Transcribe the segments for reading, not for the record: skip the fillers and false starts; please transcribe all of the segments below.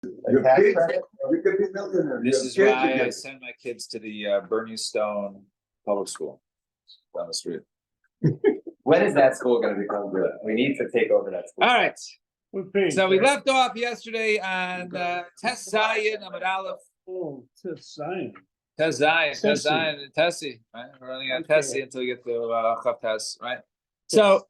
Your kids, you could be millionaire. This is why I send my kids to the Bernie Stone public school down the street. When is that school going to become good? We need to take over that school. All right. So we left off yesterday on Tes Zayin Amud Aleph. Oh, Tes Zayin. Tes Zayin, Tessi. Right, we're running on Tessi until we get to Chav Tes, right? So,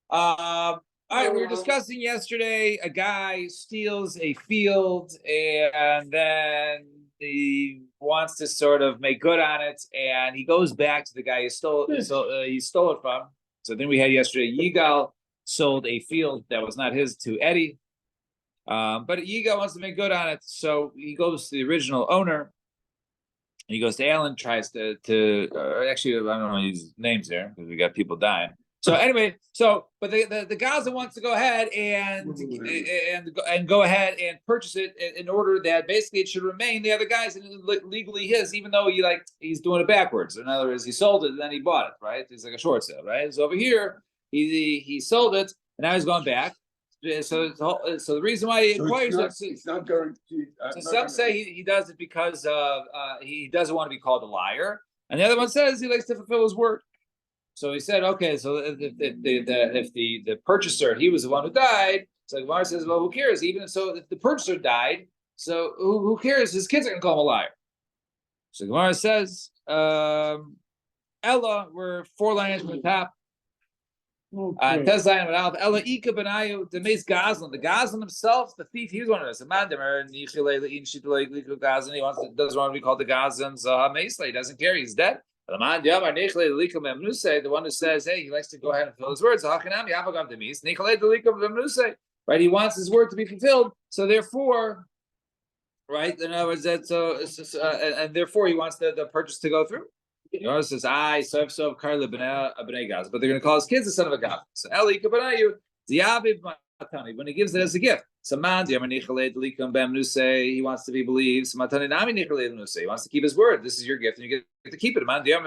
all right, we were discussing yesterday. A guy steals a field, and then he wants to sort of make good on it, and he goes back to the guy he stole it from. So then we had yesterday. Yigal sold a field that was not his to Eddie, but Yigal wants to make good on it, so he goes to the original owner. He goes to Alan, tries to actually, I don't know use names there because we got people dying. So anyway, but the Gaza wants to go ahead and go ahead and purchase it in order that basically it should remain the other guy's legally his, even though he's doing it backwards. In other words, he sold it and then he bought it, right? It's like a short sale, right? So over here, he sold it and now he's going back. So the reason why he acquires it's not guaranteed. So some say he does it because he doesn't want to be called a liar, and the other one says he likes to fulfill his word. So he said, okay, so if the purchaser, he was the one who died, so Gemara says, well, who cares? Even so, if the purchaser died, so who cares? His kids are going to call him a liar. So Gemara says, Ella, we're 4 lines from the top. Ella Ika Benayu, the Mace Gazlan, the Gazlan himself, the thief, he was one of us. He doesn't want to be called the Gazlan, so he doesn't care, he's dead. The one who says, hey, he likes to go ahead and fulfill his words. Right? He wants his word to be fulfilled. So therefore, right? In other words, and therefore he wants the purchase to go through. He also says, but they're going to call his kids the son of a god. So when he gives it as a gift. He wants to be believed. He wants to keep his word. This is your gift, and you get to keep it. But that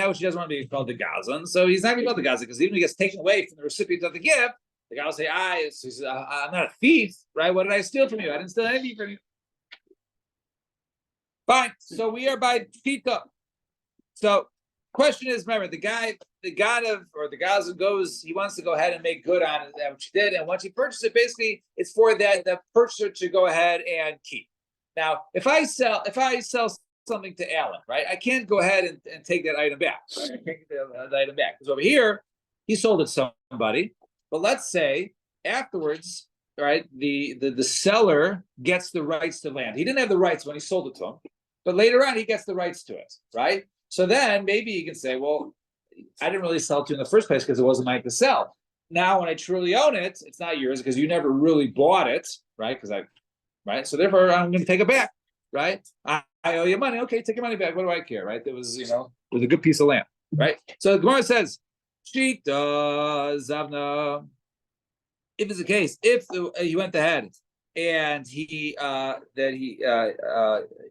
which he doesn't want to be called the Gazan, so he's not going to be called the Gazan, because even if he gets taken away from the recipient of the gift, the guy will say, I'm not a thief, right? What did I steal from you? I didn't steal anything from you. Fine. So we are by Pita. So question is, remember, the Gazan goes, he wants to go ahead and make good on it, which he did, and once he purchased it, basically it's for that the purchaser to go ahead and keep. Now, if I sell something to Alan, right, I can't go ahead and take that item back. Right? I can't get the item back because over here he sold it to somebody, but let's say afterwards, right, the seller gets the rights to land. He didn't have the rights when he sold it to him, but later on he gets the rights to it, right? So then maybe you can say, well, I didn't really sell it to you in the first place because it wasn't mine to sell. Now, when I truly own it, it's not yours because you never really bought it, right? Right? So therefore, I'm going to take it back, right? I owe you money. Okay, take your money back. What do I care, right? It was a good piece of land, right? So the Gemara says, Shita Zavna. If it's the case, if he went ahead and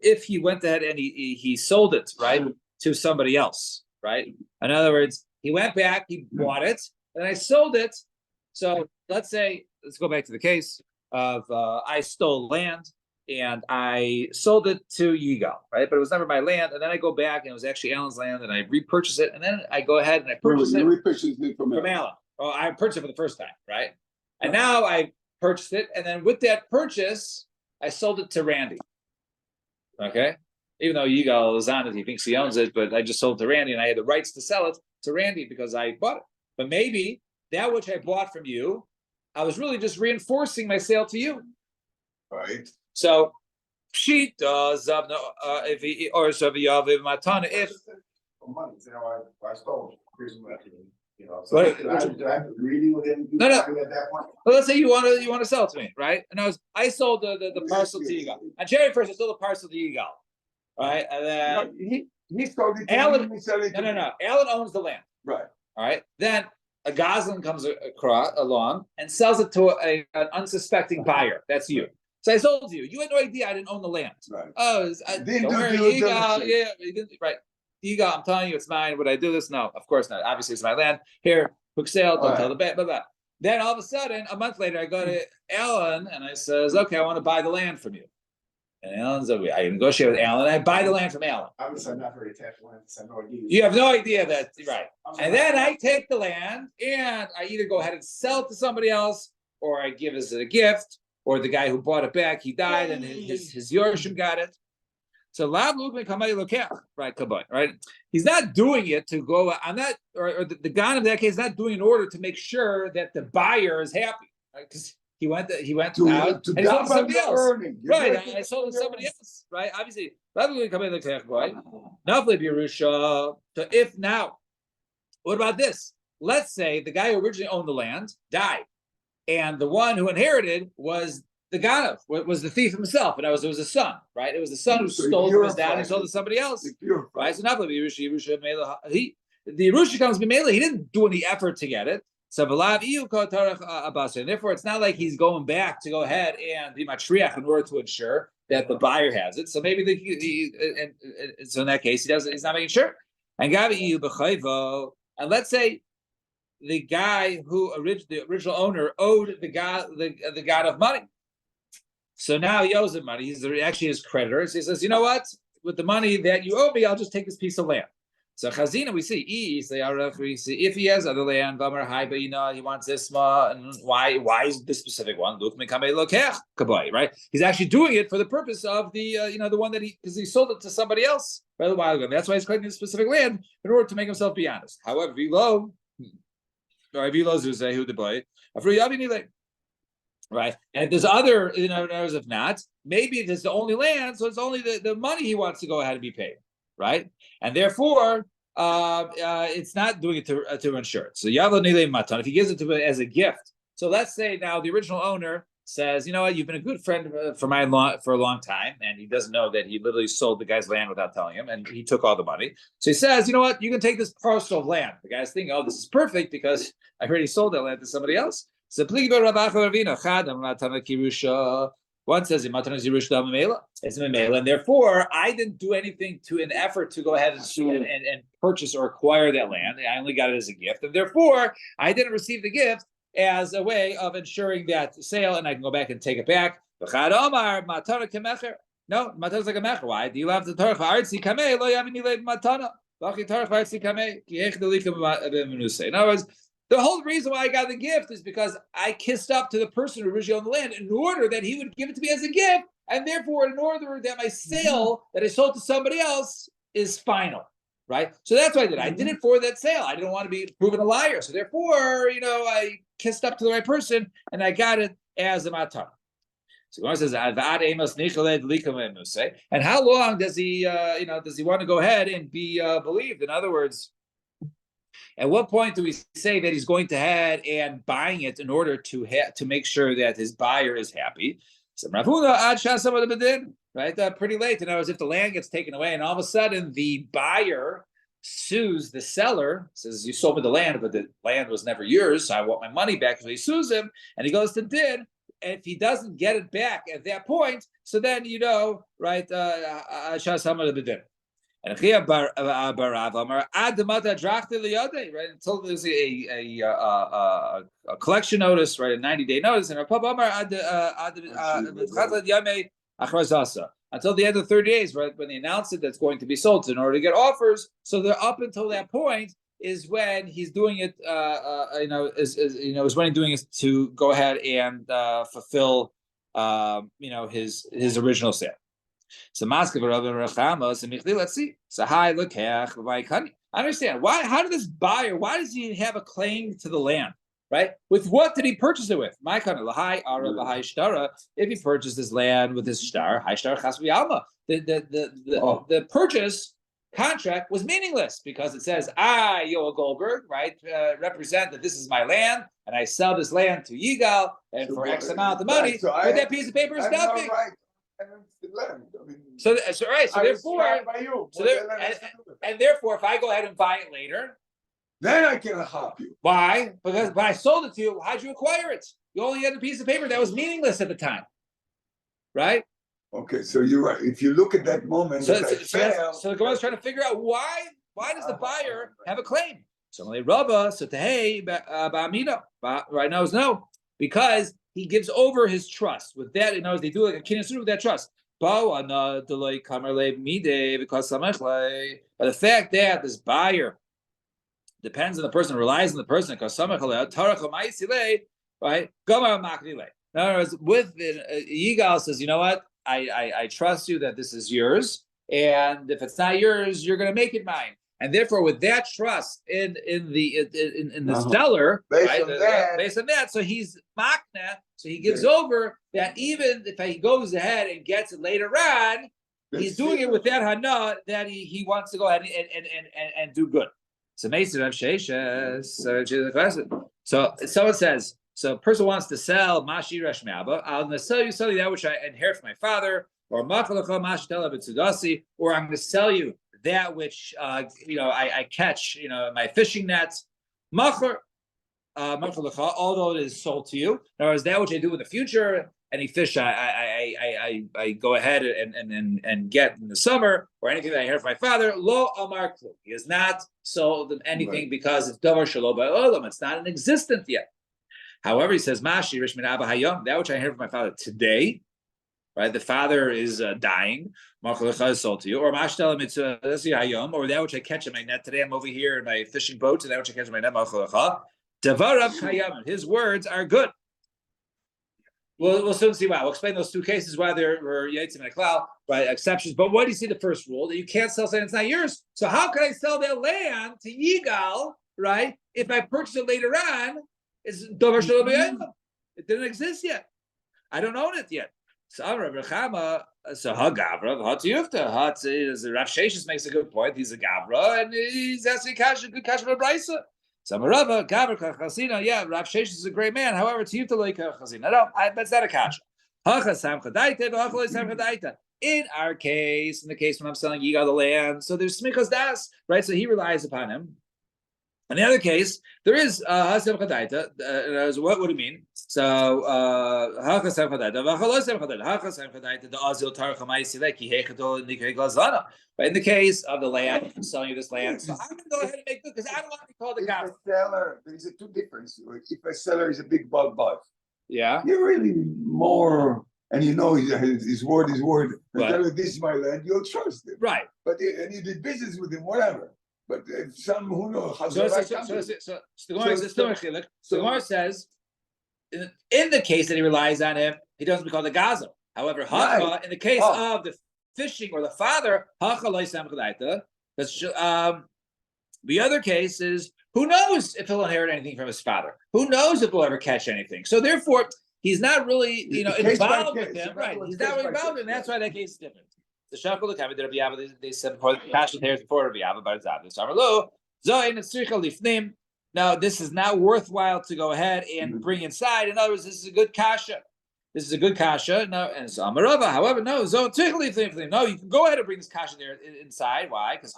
if he went ahead and he sold it, right, to somebody else, right? In other words, he went back, he bought it, and I sold it. So let's go back to the case of I stole land and I sold it to Yigal, right? But it was never my land, and then I go back and it was actually Alan's land, and I repurchase it, and then I go ahead and I purchase it from Alan. Oh, I purchased it for the first time, right? And now I purchased it, and then with that purchase, I sold it to Randy. Okay? Even though Yigal is on it, he thinks he owns it, but I just sold it to Randy, and I had the rights to sell it to Randy because I bought it. But maybe that which I bought from you, I was really just reinforcing my sale to you. Right. So, Pshit Zavna, if Matana, if. I stole it. No. Well, let's say you want to sell it to me, right? And I sold the parcel to Yigal. On January 1st, I sold the parcel to Yigal, right? And then he sold it to Alan. No. Alan owns the land, Right. All right. Then a Gazlan comes along and sells it to an unsuspecting buyer. That's you. So I sold it to you. You had no idea I didn't own the land. Right. Oh, don't worry, Yigal. Yeah, right. Yigal, I'm telling you, it's mine. Would I do this? No, of course not. Obviously, it's my land. Here, quick sale. Don't tell the bank. Blah blah. Then all of a sudden, a month later, I go to Alan and I says, okay, I want to buy the land from you. And Alan's over. I negotiate with Alan. I buy the land from Alan. I'm not very attached to land, so I have no idea. You have no idea that, right? And then I take the land and I either go ahead and sell it to somebody else, or I give it as a gift, or the guy who bought it back, he died and his Yorshim got it. So Lav Lukman Kamei Lokech, right? Kaboy, right? He's not doing it to go. I'm not, or the guy in that case is not doing it in order to make sure that the buyer is happy, right? Because he went out and he sold to somebody else. Right, I sold it to somebody else, right? Obviously, Lav Lukman Kamei Lokech, boy. Nafle Birusha. So if now, what about this? Let's say the guy who originally owned the land died, and the one who inherited was the Ganav, was the thief himself, and it was a son, right? It was the son who stole from his dad and sold to somebody else, right? So not the Yerusha comes Bimela. He didn't do any effort to get it. So and therefore, it's not like he's going back to go ahead and be matriach in order to ensure that the buyer has it. So maybe so in that case, he's not making sure. And let's say the guy who the original owner owed the god of money. So now he owes him money. He's actually his creditor. So he says, you know what? With the money that you owe me, I'll just take this piece of land. So Chazina, we see if he has other land, but he wants this and why is this specific one? Right? He's actually doing it for the purpose of the the one that because he sold it to somebody else right a while ago. That's why he's collecting this specific land in order to make himself be honest. However, right, and if there's other, if not, maybe if it's the only land, so it's only the money he wants to go ahead and be paid, right? And therefore, it's not doing it to ensure it. So if he gives it to as a gift, so let's say now the original owner says, you know what, you've been a good friend for a long time, and he doesn't know that he literally sold the guy's land without telling him, and he took all the money. So he says, you know what, you can take this parcel of land. The guy's thinking, oh, this is perfect because I heard he sold that land to somebody else. So one says it's memela, and therefore I didn't do anything to an effort to go ahead and purchase or acquire that land. I only got it as a gift, and therefore I didn't receive the gift as a way of ensuring that sale, and I can go back and take it back. No, matana like a mecher. Why? Do you have the torah artsi kamei lo yavini leid matana? Lachi torah artsi kamei kiech delikam b'menusei. In other words, the whole reason why I got the gift is because I kissed up to the person who originally owned the land in order that he would give it to me as a gift, and therefore in order that my sale that I sold to somebody else is final, right? So that's what I did. I did it for that sale. I didn't want to be proven a liar. So therefore, I kissed up to the right person and I got it as a matar. So Gemara says, and how long does he want to go ahead and be believed? In other words, at what point do we say that he's going to head and buying it in order to make sure that his buyer is happy? So right, pretty late. In other words, if the land gets taken away and all of a sudden the buyer sues the seller, says, you sold me the land, but the land was never yours, so I want my money back. So he sues him and he goes to din. And if he doesn't get it back at that point, so then right, and right, until there's a collection notice, right, a 90-day notice, and until the end of 30 days, right, when they announce it that's going to be sold in order to get offers. So they're up until that point is when he's doing it. Is when he's doing it to go ahead and fulfill, his original sale. So let's see. So look, I understand why. How did this buyer? Why does he have a claim to the land? Right? With what did he purchase it with? If he purchased this land with his star, the purchase contract was meaningless because it says, I, Yoel Goldberg, right, represent that this is my land, and I sell this land to Yigal, and for X amount of money, but that piece of paper is nothing. So therefore, if I go ahead and buy it later, then I can help you. Why? Because when I sold it to you, how'd you acquire it? You only had a piece of paper that was meaningless at the time, right? Okay, so you're right. If you look at that moment, so the Gemara is trying to figure out why does the buyer have a claim? So Rabba, so to hey, Ba'amina, right now is no, because he gives over his trust. With that, they do like a kinasur with that trust. But the fact that this buyer depends on the person, relies on the person, right? In other words, with Yigal says, you know what? I trust you that this is yours, and if it's not yours, you're going to make it mine. And therefore, with that trust in the seller, based on that, so he's makna, so he gives over that even if he goes ahead and gets it later on, he's doing it with that hana that he wants to go ahead and do good. So so someone says, so a person wants to sell mashi reshmeaba. I'm going to sell you something that which I inherit from my father, or mashi or I'm going to sell you that which I catch my fishing nets. Machar, although it is sold to you. In other words, that which I do in the future, any fish I go ahead and get in the summer, or anything that I heard from my father, lo amar klu. He has not sold them anything because it's davar shelo ba'olam. It's not in existence yet. However, he says, Mashi Rishmin Abba Hayom, that which I heard from my father today, right? The father is dying, is sold to you, or Mashtala Mitzvah Hayom, or that which I catch in my net today. I'm over here in my fishing boat, and that which I catch in my net, Davarav Hayom. His words are good. We'll soon see why. We'll explain those two cases why there were Yitzim and Klal, right? Exceptions. But what do you see the first rule? That you can't sell something that's not yours. So how can I sell that land to Yigal, right? If I purchase it later on? It's Dover Shalom. It didn't exist yet. I don't own it yet. So Rav Chama, so Hagavra, Hatiyufta, Rav Sheshes makes a good point. He's a Gavra, and he's asking good kasha for Brisa. So Marava, Gavra Chasina, yeah, Rav Sheshes is a great man. However, Tiyufta like Chasina. No, that's not a kasha. Hachasam Chadaita, Hachalisam Chadaita. In our case, in the case when I'm selling Yigal the land, so there's Smichas Das, right? So he relies upon him. In the other case, there is Hasem Chadaita. What would it mean? So Hakasem Chadaita, Vachalosem Chadaita, Hakasem Chadaita, the Azil Tarchamaisi Leki Hekadol Nikay Glazana. But in the case of the land, I'm selling you this land, so I'm going to go ahead and make good because I don't want to be called a guy. Seller, there's two differences. If a seller is a big bug boss, you're really more, and his word is word. Right. Tell you, this is my land, you'll trust him. Right. But and you did business with him, whatever. But if some who knows how so the Gemara says, in the case that he relies on him, he doesn't be called a gazel. However, Hacha, in the case of the fishing or the father, Hacha loisam chadaita. The other case is, who knows if he'll inherit anything from his father? Who knows if he'll ever catch anything? So therefore, he's not really involved with him. Right? He's not really involved, and that's why that case is different. The Shakul the Kami, they said before the passion here before Rabbi Abba, but it's obvious. Now, this is not worthwhile to go ahead and bring inside. In other words, this is a good kasha. This is a good kasha. No, and so Amarava, however, no, no, you can go ahead and bring this kasha there inside. Why? Because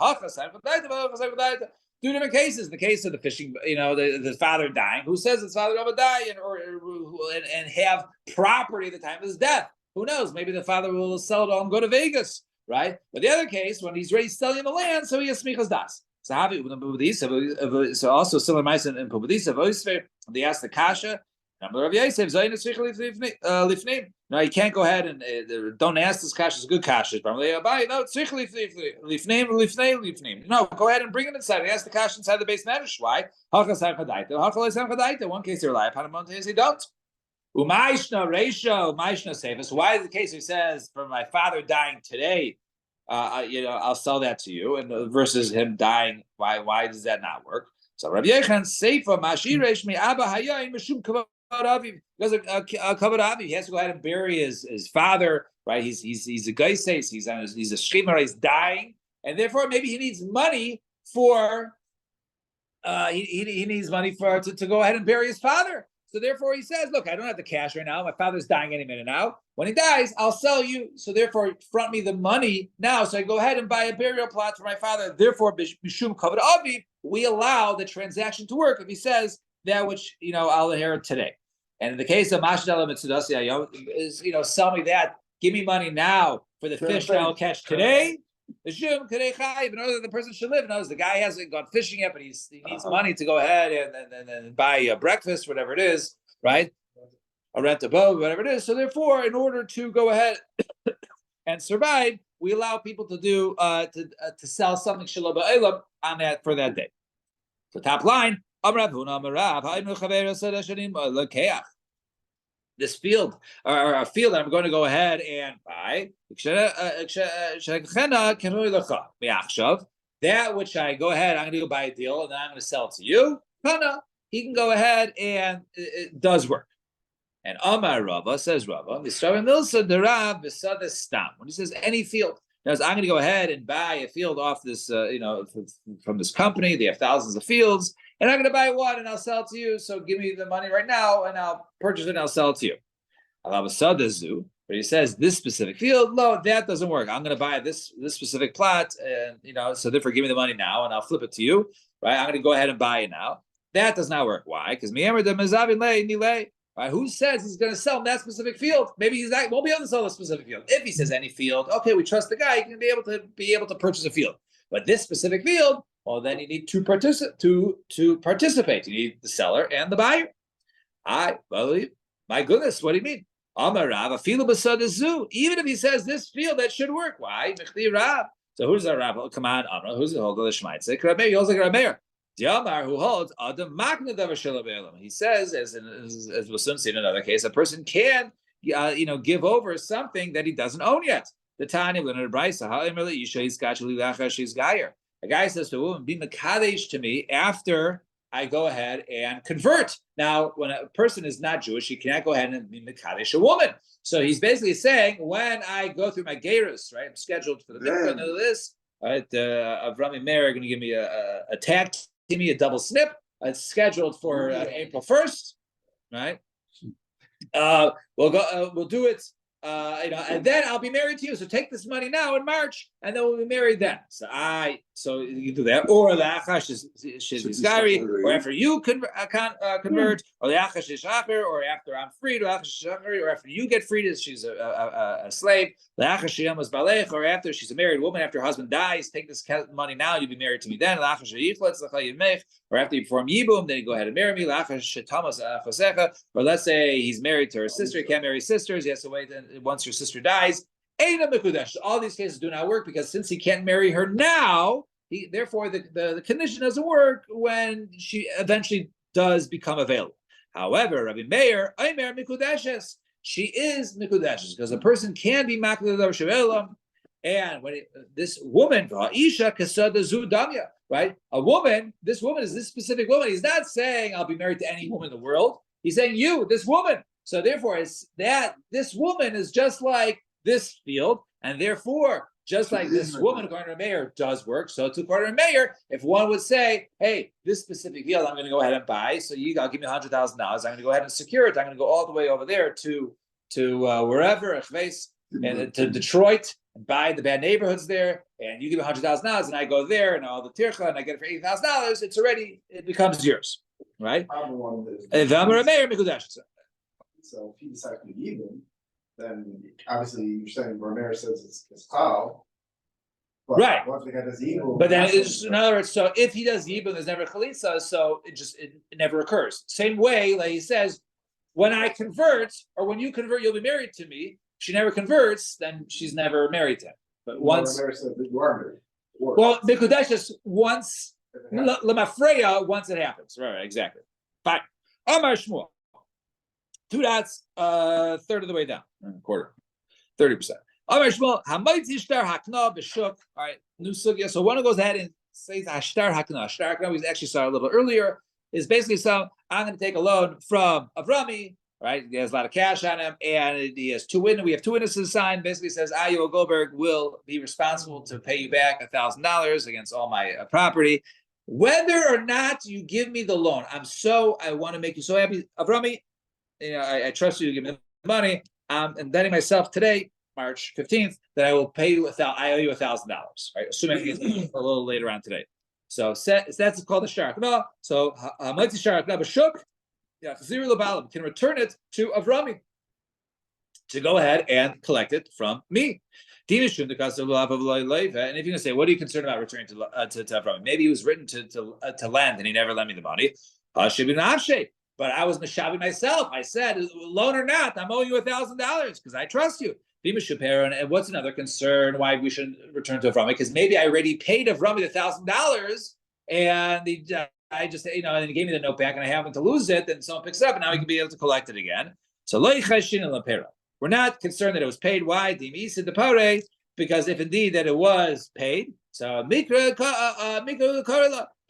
two different cases. The case of the fishing, the father dying. Who says his father ever die and have property at the time of his death? Who knows? Maybe the father will sell it all and go to Vegas, right? But the other case, when he's ready selling the land, so he has smichas das. So also similar mice in Pubadisa, they ask the kasha. No, you can't go ahead and don't ask this kasha. It's a good kasha. No, go ahead and bring it inside. And ask the kasha inside the base medrash. Why? One case they rely upon him, one case they don't. Umaishna ratio, Umaishna Sefus. Why is the case he says, for my father dying today, I'll sell that to you, and versus him dying, why does that not work? So Rabbi Yechon Seifa Mashiresh me Abba Hayayin Mishum Kavod Aviv. Because a Kavod Aviv, he has to go ahead and bury his father, right? He's a Geises, he's a Shemar, he's dying, and therefore maybe he needs money for he needs money to go ahead and bury his father. So therefore he says, look, I don't have the cash right now. My father's dying any minute now. When he dies, I'll sell you. So therefore front me the money now. So I go ahead and buy a burial plot for my father. Therefore, Mishum Kavod Aviv, we allow the transaction to work if he says that which, I'll inherit today. And in the case of Mashdala Mitzudasi, is, sell me that. Give me money now for the fish that I'll catch today. The shum kadei chayiv, in order that the person should live. Knows the guy hasn't gone fishing yet, but he needs money to go ahead and buy breakfast, whatever it is, right? Or rent a boat, whatever it is. So therefore, in order to go ahead and survive, we allow people to do to sell something shalom ba'elam on that for that day. So top line, this field or a field that I'm going to go ahead and buy. That which I go ahead, I'm going to go buy a deal, and then I'm going to sell it to you. He can go ahead and it does work. And Amar Rava says Rava, when he says any field, I'm going to go ahead and buy a field off this, from this company. They have thousands of fields, and I'm going to buy one and I'll sell it to you. So give me the money right now, and I'll purchase it and I'll sell it to you. But he says this specific field, no, that doesn't work. I'm going to buy this specific plot, and so therefore give me the money now, and I'll flip it to you. Right? I'm going to go ahead and buy it now. That does not work. Why? Because right? Who says he's going to sell that specific field? Maybe he's not, won't be able to sell the specific field. If he says any field, okay, we trust the guy. He can be able to purchase a field. But this specific field, well, then you need to participate. You need the seller and the buyer. I believe. My goodness, what do you mean? Amarav, a field beside the zoo. Even if he says this field, that should work. Why? So who's our Rav? Come on, Amra. Who's the holder of the Shemaitzik? Rabbi, he holds like Rabbi. Diamar, who holds Adam Makna Davar Shalom. He says, as we'll soon see in another case, a person can, give over something that he doesn't own yet. The Tanya learned Brisa. A guy says to a woman, "Be mekadesh to me after I go ahead and convert." Now, when a person is not Jewish, he cannot go ahead and be mekadesh a woman. So he's basically saying, when I go through my gerus, right, I'm scheduled for the mikvah and all this. Right, Avrami Meir are going to give me a tag. Give me a double snip. It's scheduled for April 1st, right? We'll do it, and then I'll be married to you. So take this money now in March, and then we'll be married then. So you do that, or the achash is gari, or after you convert, or the achash is shacher, or after I'm freed, or after you get freed, she's a slave. The achash was balech, or after she's a married woman, after her husband dies, take this money now, you'll be married to me then. Or after you perform yibum, then you go ahead and marry me. Or let's say he's married to her sister, he can't marry sisters, he has to wait once your sister dies. All these cases do not work because since he can't marry her now, therefore the condition doesn't work when she eventually does become available. However, Rabbi Meir, Aimer Mikudeshes, she is Mikudeshes because a person can be Makudeshes. And when this woman, Isha Kasada Zudamya, right? This woman is this specific woman. He's not saying I'll be married to any woman in the world. He's saying you, this woman. So therefore, it's that this woman is just like this field, and therefore, just like this woman, according to Meir, does work. So to according to Meir, if one would say, hey, this specific field, I'm going to go ahead and buy. So I'll give me $100,000. I'm going to go ahead and secure it. I'm going to go all the way over there to wherever, and to Detroit, and buy the bad neighborhoods there. And you give me $100,000, and I go there, and all the tircha, and I get it for $80,000. It becomes yours, right? So if he decides to be even, then obviously you're saying Ramirez says it's Tal. Right. Once the guy does evil, but then in other words, so if he does yibum, there's never chalitza, so it never occurs. Same way, like he says, when I convert, or when you convert, you'll be married to me. She never converts, then she's never married to him. But once Ramirez says that you are married. Well, Mikudesh is once Lemafreya once it happens. Right, exactly. Fine. Amar Shmuel. 2 dots, third of the way down, quarter, 30%. Amar Shmuel, Hamaitzi Shtar Hakna B'Shuk. All right, new sugya. So one goes ahead and says Ashtar Hakna. Ashtar Hakna, we actually saw a little earlier, is basically I'm going to take a loan from Avrami. Right, he has a lot of cash on him, and he has we have 2 witnesses signed. Basically says Ayo Goldberg will be responsible to pay you back $1,000 against all my property, whether or not you give me the loan. I want to make you so happy, Avrami. I trust you to give me the money. I'm betting myself today, March 15th, that I will pay you I owe you $1,000. Right, assuming it's a little later on today. So that's called the sharak. No, so sharak. Now, b'shuk. Yeah, can return it to Avrami. to go ahead and collect it from me. And if you're going to say, what are you concerned about returning to Avram? Maybe he was written to lend and he never lent me the money. But I was Meshavi myself. I said, loan or not, I'm owing you $1,000 because I trust you. And what's another concern why we should return to Avrami? Because maybe I already paid Avrami $1,000 and I just, and he gave me the note back and I happen to lose it, then someone picks it up and now we can be able to collect it again. So we're not concerned that it was paid. Why? Because if indeed that it was paid, so he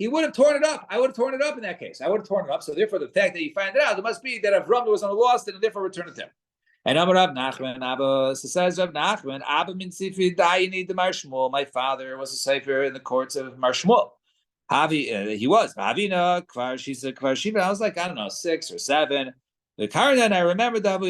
would have torn it up. I would have torn it up in that case. I would have torn it up. So therefore, the fact that you find it out, it must be that Avram was on a loss and therefore return it to him. And Rav Nachman, Abba says Rav Nachman, Abba min Sifri Dayini de Mar Shmuel. My father was a sefer in the courts of Mar Shmuel. He was. Havina Kvar Kvar Shiva. I was like, I don't know, 6 or 7. The Karnan, I remember that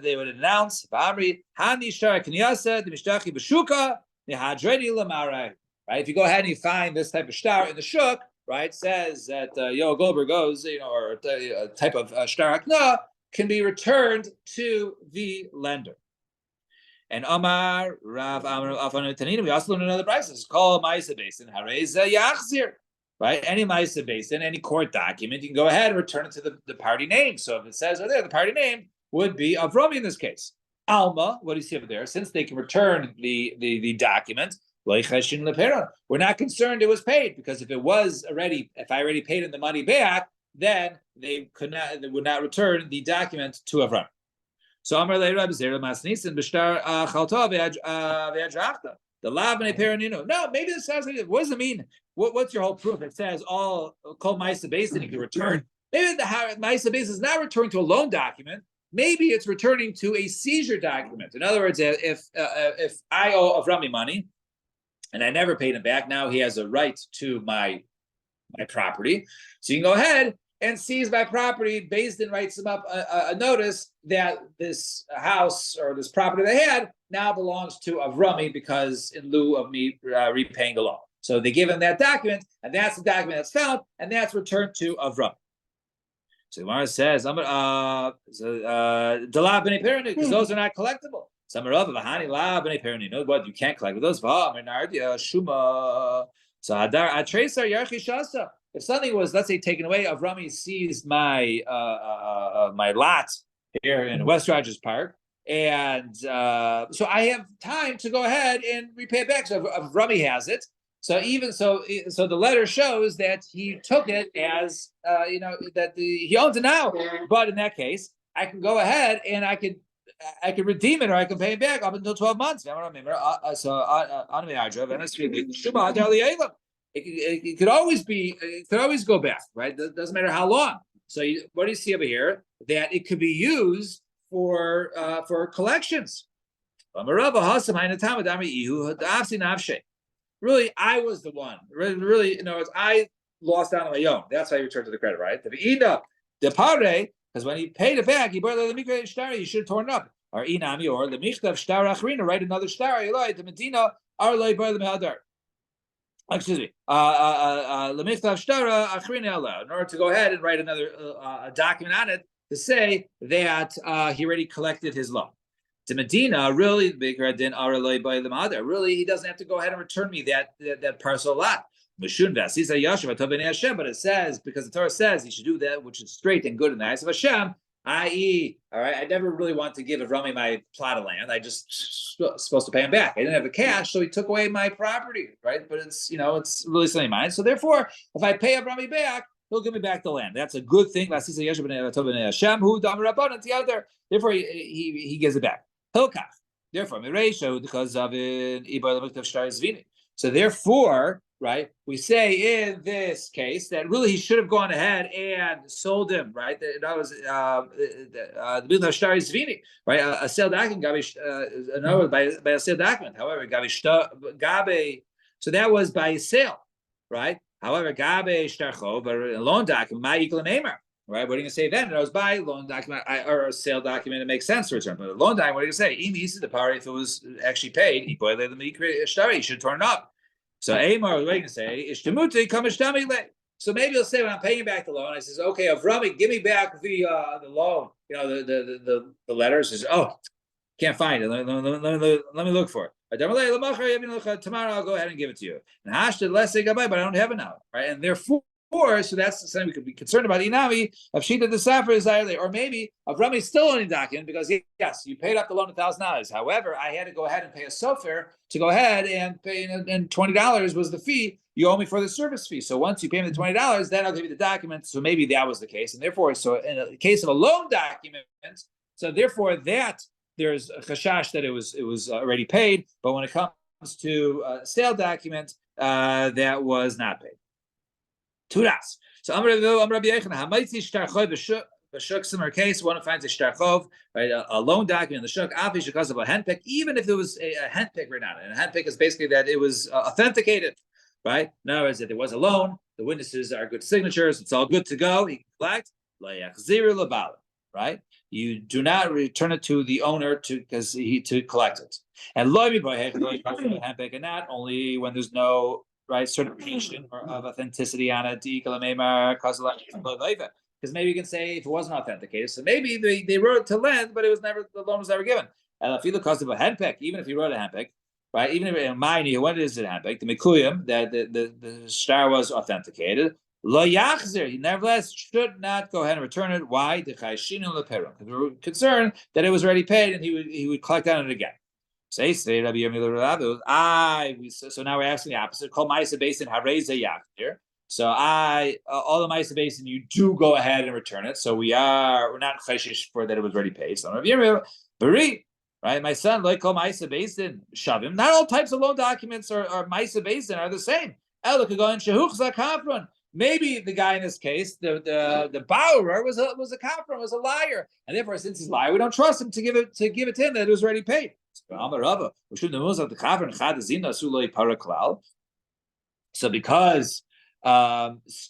they would announce Vamri Hani Shara Knyasa the Mishtachi Bashuka the Hadredi Lamara. Right? If you go ahead and you find this type of shtar in the shuk, right, says that Yoel Goldberg goes, or a type of shtar hakna can be returned to the lender. And Amar Rav Amar Afanu Tanina, we also learn another price. It's called Maisa Basin. Hareza Yachzir. Right? Any Maisa Basin, any court document, you can go ahead and return it to the party name. So if it says over there, the party name would be Avrami in this case. Alma, what do you see over there? Since they can return the document, we're not concerned it was paid, because if I already paid him the money back, then they would not return the document to Avram. So Amar Le Rab Zera Masnisin Bishtar Chalta Ve'adrachta. The Lav and Peranino. No, maybe this sounds like it. What does it mean? What's your whole proof? It says all called Maisa Basin you can return. Maybe the Maisa Basin is not returning to a loan document. Maybe it's returning to a seizure document. In other words, if I owe Avrami money and I never paid him back, now he has a right to my property. So you can go ahead and seize my property. Beis Din writes him up a notice that this house or this property they had now belongs to Avrami because in lieu of me repaying the loan. So they give him that document, and that's the document that's found, and that's returned to Avrami. So the Gemara says, because those are not collectible. What you can't collect with those. So if something was, let's say, taken away, Avrami seized my my lot here in West Rogers Park, and so I have time to go ahead and repay it back. So Avrami has it. So even so the letter shows that he took it as he owns it now. But in that case, I can go ahead and I can redeem it, or I can pay it back up until 12 months. It could always be. It could always go back, right? It doesn't matter how long. So what do you see over here? That it could be used for collections. Really, I was the one. Really, I lost out on my own. That's why you return to the credit, right? The pare, because when he paid it back, he brought the mikra shtar. You should have torn it up. Or inami, or the michtav shtar achrina, write another shtar. The medina are loy bar the mehadar. Excuse me. The michtav shtar achrina, in order to go ahead and write another document on it to say that he already collected his loan. To Medina, really, really, he doesn't have to go ahead and return me that parcel lot. But it says, because the Torah says he should do that which is straight and good in the eyes of Hashem, i.e., all right, I never really want to give Avrami my plot of land. I just supposed to pay him back. I didn't have the cash, so he took away my property, right? But it's really something mine. So therefore, if I pay Avrami back, he'll give me back the land. That's a good thing. Therefore, he gives it back. Therefore, because of so therefore, right, we say in this case that really he should have gone ahead and sold him, right? That was the Bill Shtar is Zvini, right? A sale document, another by a sale document. However, Gabe, so that was by a sale, right? However, Gabe Shtarchov, a loan document, my equal Neymar. Right, what are you going to say then? It was by loan document or a sale document. It makes sense to return, but a loan document. What are you going to say? If it was actually paid, he should have torn it up. So Amar, what are you going to say? So maybe he'll say when I'm paying back the loan, I says, okay, Avrami, give me back the loan. The letter says, oh, can't find it. Let me look for it. Tomorrow I'll go ahead and give it to you. And Hashted, let's say goodbye, but I don't have it now, right? And therefore, so that's something we could be concerned about. Inami of Shita the Safra is or maybe Avrami still owning document because yes, you paid up the loan $1,000. However, I had to go ahead and pay a sofer to go ahead and pay, and $20 was the fee you owe me for the service fee. So once you pay me the $20, then I'll give you the document. So maybe that was the case, and therefore, so in a case of a loan document, so therefore that there's a chashash that it was already paid, but when it comes to a sale document, that was not paid. Turas. So Rabbi Yechon, Hamaitzi Shtarchov b'shuk similar case. One finds a shtarchov, right, a loan document in the shuk. Afish because of a handpick, even if there was a handpick written on it. And a handpick is basically that it was authenticated, right? In other words, that there was a loan. The witnesses are good signatures. It's all good to go. He can collect. Right? You do not return it to the owner to collect it. And handpick, and not only when there's no certification of authenticity on it, because maybe you can say if it wasn't authenticated, so maybe they wrote it to lend, but the loan was never given. And if you look cost of a handpick, even if you wrote a handpick, right? Even if in mine, when is it handpick? The mikuyim that the star was authenticated. Lo yachzer, he nevertheless should not go ahead and return it. Why? Because we're concerned that it was already paid and he would collect on it again. So now we're asking the opposite. Call Ma'aseh Basin Hareza Yachzer. So all the Ma'aseh Basin, you do go ahead and return it. So we're not chayshish for that it was already paid. So Bari, right? My son, like call Ma'aseh Basin Shavim. Not all types of loan documents or Ma'aseh Basin are the same. Maybe the guy in this case, the borrower was a kafir, was a liar, and therefore, since he's a liar, we don't trust him to give it to him that it was already paid. So because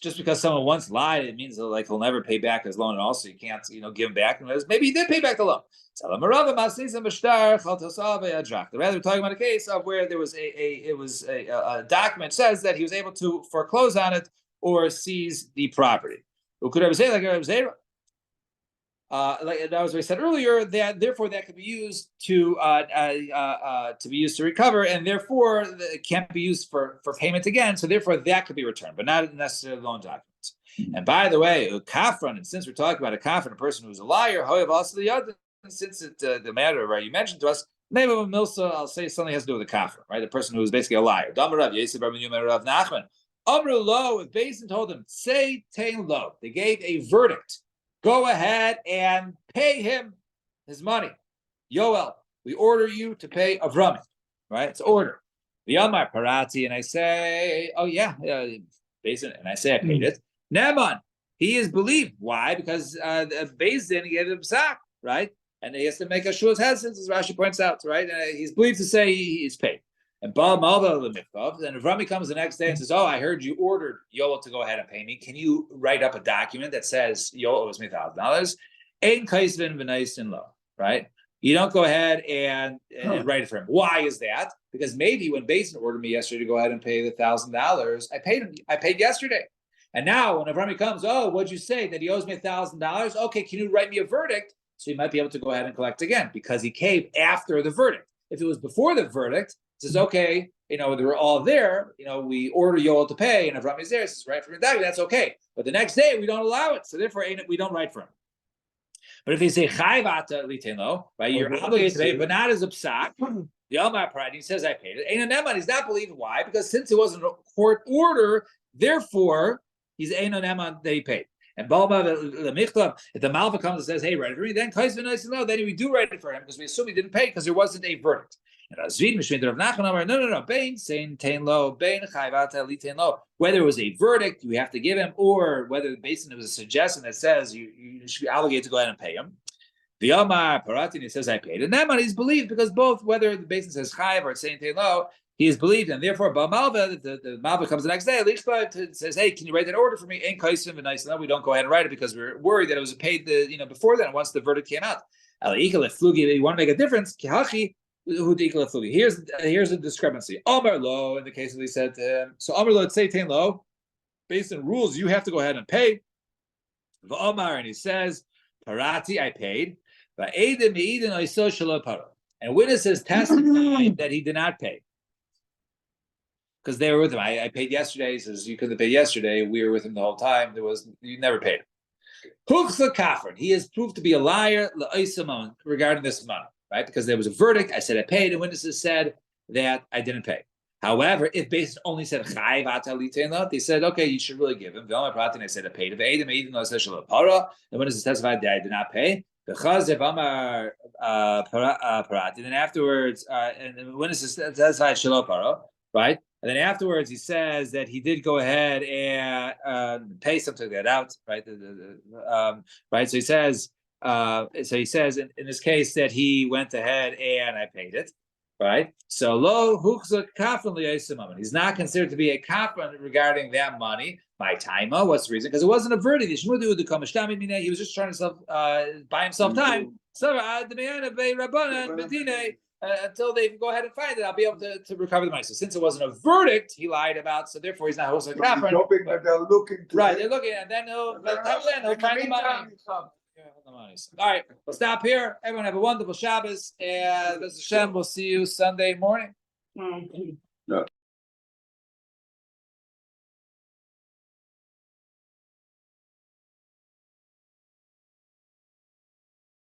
just because someone once lied, it means that like he'll never pay back his loan, and also you can't give him back. And maybe he did pay back the loan. Rather, we're talking about a case of where there was a document says that he was able to foreclose on it or seize the property. Could I say like that was what I said earlier, that therefore that could be used to recover, and therefore it can't be used for payment again. So therefore that could be returned, but not necessarily loan documents. And by the way, a kafran, and since we're talking about a kafran, a person who's a liar, however, also the other, since the matter right you mentioned to us, name of a milsa, I'll say something has to do with a kafran, right? The person who is basically a liar. Amru lo, if Basin told him, say tain lo, they gave a verdict. Go ahead and pay him his money. Yoel, we order you to pay Avrami, right? It's order. The Amar Parati, and I say, oh yeah, Basin, and I say I paid it. Neman, he is believed. Why? Because Basin gave him psak, right? And he has to make a shua's head, as Rashi points out, right? And he's believed to say he's paid. And Baal Malva Lemikov, and if Rami comes the next day and says, oh, I heard you ordered Yoel to go ahead and pay me. Can you write up a document that says Yoel owes me $1,000? Ein kaisvin v'naisin lo, right? You don't go ahead and write it for him. Why is that? Because maybe when Basin ordered me yesterday to go ahead and pay the $1,000, I paid yesterday. And now when Rami comes, oh, what'd you say? That he owes me $1,000? Okay, can you write me a verdict? So he might be able to go ahead and collect again because he came after the verdict. If it was before the verdict, says, okay, they were all there, we order Yoel to pay, and if Rami's there, says, right for your document, that's okay. But the next day, we don't allow it, so therefore, we don't write for him. But if they say, chayvata liteno, right, you're obligated to pay, but not as a psak, the Omar Pride, he says, I paid it. Ein neman, he's not believing. Why? Because since it wasn't a court order, therefore, he's ein neman that he paid. And if the Malva comes and says, hey, write it for me, then then we do write it for him because we assume he didn't pay because there wasn't a verdict. No, Bain saying tain lo, Bain chayvata li tain lo. Whether it was a verdict you have to give him, or whether the basin was a suggestion that says you should be obligated to go ahead and pay him. The Omar Paratin says I paid, and that money is believed because both whether the basin says chayv or saying tain lo, he is believed, and therefore Malva, the Malva comes the next day. At least says, hey, can you write that order for me? Ain't kaisim and nice. No, we don't go ahead and write it because we're worried that it was paid before then. Once the verdict came out, you want to make a difference. Here's a discrepancy. Amar lo, in the case that he said to him. So Amar lo, say tain lo. based on rules, you have to go ahead and pay. V'omar, and he says, Parati, I paid. And witnesses testified that he did not pay. Because they were with him. I paid yesterday. He says, you couldn't pay yesterday. We were with him the whole time. You never paid. Huchsa kafir. He is proved to be a liar regarding this money, right? Because there was a verdict. I said I paid, and witnesses said that I didn't pay. However, if based only said they said, okay, you should really give him. And I said I paid. The witnesses testified that I did not pay. And then afterwards, and the witnesses testified shalom, right? And then afterwards, he says that he did go ahead and pay something to get out, right? Right. So he says, in this case that he went ahead and I paid it, right? So lo huchzak kafan liyasimam. He's not considered to be a kafan regarding that money. My timer. What's the reason? Because it wasn't a verdict. He was just trying to buy himself time. Until they go ahead and find it, I'll be able to recover the money. So since it wasn't a verdict, he lied about. So therefore, he's not hosting a kafan. Hoping that they're looking. Right, they're looking, and then he'll find the money. All right, we'll stop here. Everyone have a wonderful Shabbos, and Hashem, we'll see you Sunday morning.